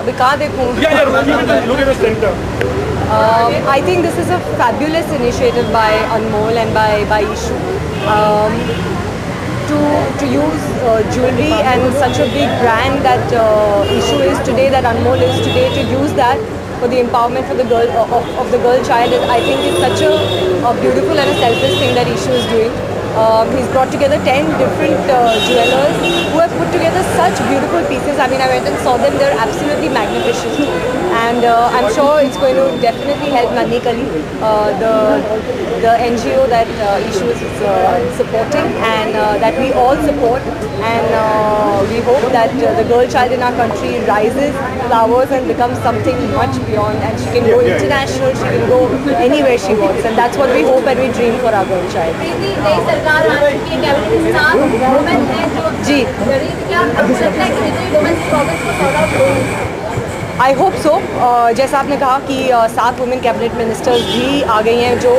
अभी कहाँ देखूँ? Look at the center. I think this is a fabulous initiative by Anmol and by Ishu. To use jewelry and such a big brand that Ishu is today, that Anmol is today, to use that for the empowerment for the girl of the girl child, I think is such a beautiful and a selfless thing that Ishu is doing. He's brought together 10 different jewelers who have put together such beautiful pieces. I mean, I went and saw them. They're absolutely magnificent. And I'm sure it's going to definitely help Nanni Kali, the NGO that Ishu is supporting, and that we all support. And we hope that the girl child in our country rises, flowers, and becomes something much beyond. And she can go international, she can go anywhere she wants. And that's what we hope and we dream for our girl child. जी, I hope so. जैसा आपने कहा कि 7 women cabinet ministers भी आ गई हैं, जो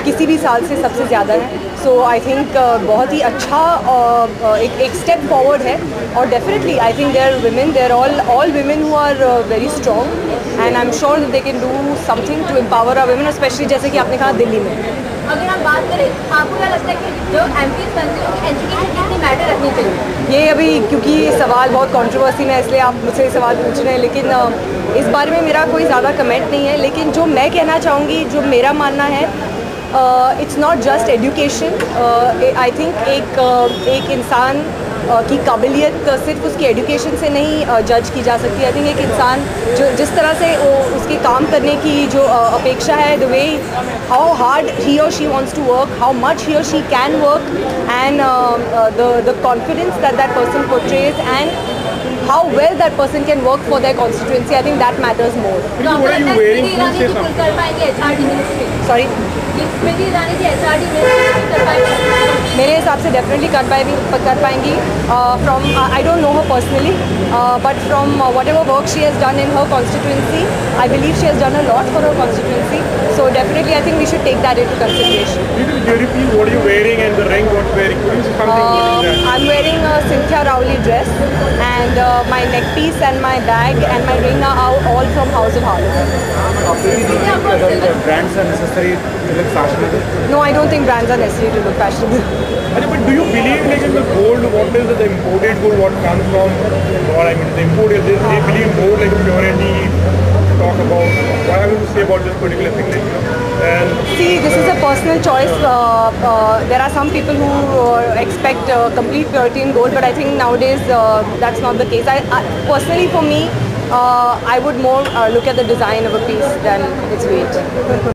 किसी भी साल से सबसे ज़्यादा है। सो आई थिंक बहुत ही अच्छा एक स्टेप फॉरवर्ड है। और definitely I think they are all women who are very strong, and I am sure they can do something to empower our women, especially जैसे कि आपने कहा दिल्ली में। अगर हम बात करें, आपको क्या लगता है कि जो एमपीज बनते हैं उनकी एजुकेशन कितनी मैटर रखनी चाहिए? ये अभी क्योंकि ये सवाल बहुत कंट्रोवर्सी में है, इसलिए आप मुझसे सवाल पूछ रहे हैं, लेकिन इस बारे में मेरा कोई ज़्यादा कमेंट नहीं है। लेकिन जो मैं कहना चाहूँगी, जो मेरा मानना है, it's not just education. I think एक इंसान की काबिलियत सिर्फ उसकी एजुकेशन से नहीं जज की जा सकती। आई थिंक एक इंसान जो जिस तरह से उसके काम करने की जो अपेक्षा है, the way how hard he or she wants to work, how much he or she can work, and the confidence that person portrays, and how well that person can work for their constituency, I think that matters more. What are you wearing? Sorry? Smriti Irani ji HRD में कर पाएंगी? मेरे हिसाब से definitely कर पाएंगी। From I don't know her personally, but from whatever work she has done in her constituency, I believe she has done a lot for her constituency. So definitely I think we should take that into consideration. What are you wearing and the ring what wearing? Could you say something? I'm wearing a Cynthia Rowley dress, and my neck piece and my bag and my ring are all from House of Harlow. Brands are necessary to look fashionable? No, I don't think brands are necessary to look fashionable. But do you believe like in the gold, what is the imported gold, what comes from, or I mean the imported, they believe more like purity, talk about, what are you to say about this particular thing? Like, you know, and see, this is a personal choice. There are some people who expect complete purity in gold, but I think nowadays that's not the case. I personally, for me, I would more look at the design of a piece than its weight.